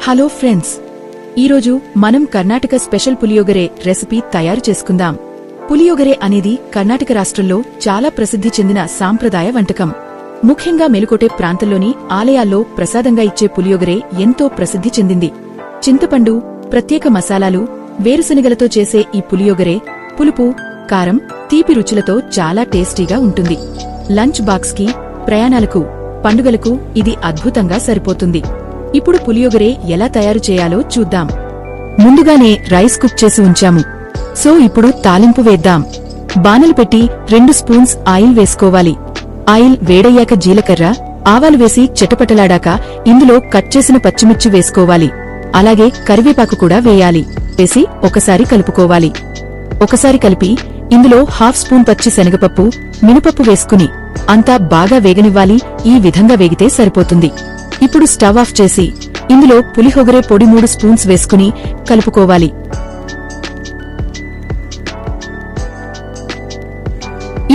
Hello friends, ఈరోజు మనం Karnataka special puliyogare recipe తయారు చేసుకుందాం. పులియోగరే అనేది కర్ణాటక రాష్ట్రంలో చాలా ప్రసిద్ధి చెందిన సాంప్రదాయ వంటకం. ముఖ్యంగా మెలుకోటె ప్రాంతంలోని ఆలయాల్లో ప్రసాదంగా ఇచ్చే పులియోగరే ఎంతో ప్రసిద్ధి చెందింది. చింతపండు, ప్రత్యేక మసాలాలు, వేరుశనగలతో చేసే ఈ పులియోగరే పులుపు, కారం, తీపి రుచులతో చాలా టేస్టీగా ఉంటుంది. లంచ్ బాక్స్ కి, ప్రయాణాలకు, పండుగలకు ఇది అద్భుతంగా సరిపోతుంది. ఇప్పుడు పులియోగరే ఎలా తయారు చేయాలో చూద్దాం. ముందుగానే రైస్ కుక్ చేసి ఉంచాము. సో ఇప్పుడు తాలింపు వేద్దాం. బాణలు పెట్టి 2 స్పూన్స్ ఆయిల్ వేసుకోవాలి. ఆయిల్ వేడయ్యాక జీలకర్ర, ఆవాలు వేసి చిటపటలాడాక ఇందులో కట్ చేసిన పచ్చిమిర్చి వేసుకోవాలి. అలాగే కరివేపాకు కూడా వేయాలి. వేసి ఒకసారి కలుపుకోవాలి. ఒకసారి కలిపి ఇందులో 1/2 స్పూన్ పచ్చి శనగపప్పు, మినపప్పు వేసుకుని అంతా బాగా వేగనివ్వాలి. ఈ విధంగా వేగితే సరిపోతుంది. ఇప్పుడు స్టవ్ ఆఫ్ చేసి ఇందులో పులిహోగరే పొడి 3 స్పూన్స్ వేసుకుని కలుపుకోవాలి.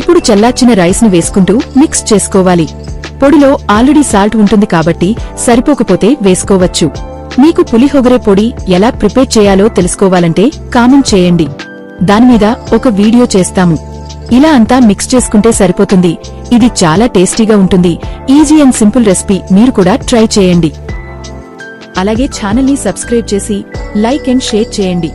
ఇప్పుడు చల్లార్చిన రైస్ ను వేసుకుంటూ మిక్స్ చేసుకోవాలి. పొడిలో ఆల్రెడీ సాల్ట్ ఉంటుంది కాబట్టి సరిపోకపోతే వేసుకోవచ్చు. మీకు పులిహోగరే పొడి ఎలా ప్రిపేర్ చేయాలో తెలుసుకోవాలంటే కామెంట్ చేయండి. దానిమీద ఒక వీడియో చేస్తాము. ఇలా అంతా మిక్స్ చేసుకుంటే సరిపోతుంది. ఇది చాలా టేస్టీగా ఉంటుంది. Easy and simple recipe. మీరు కూడా ట్రై చేయండి. అలాగే ఛానల్ని సబ్స్క్రైబ్ చేసి లైక్ అండ్ షేర్ చేయండి.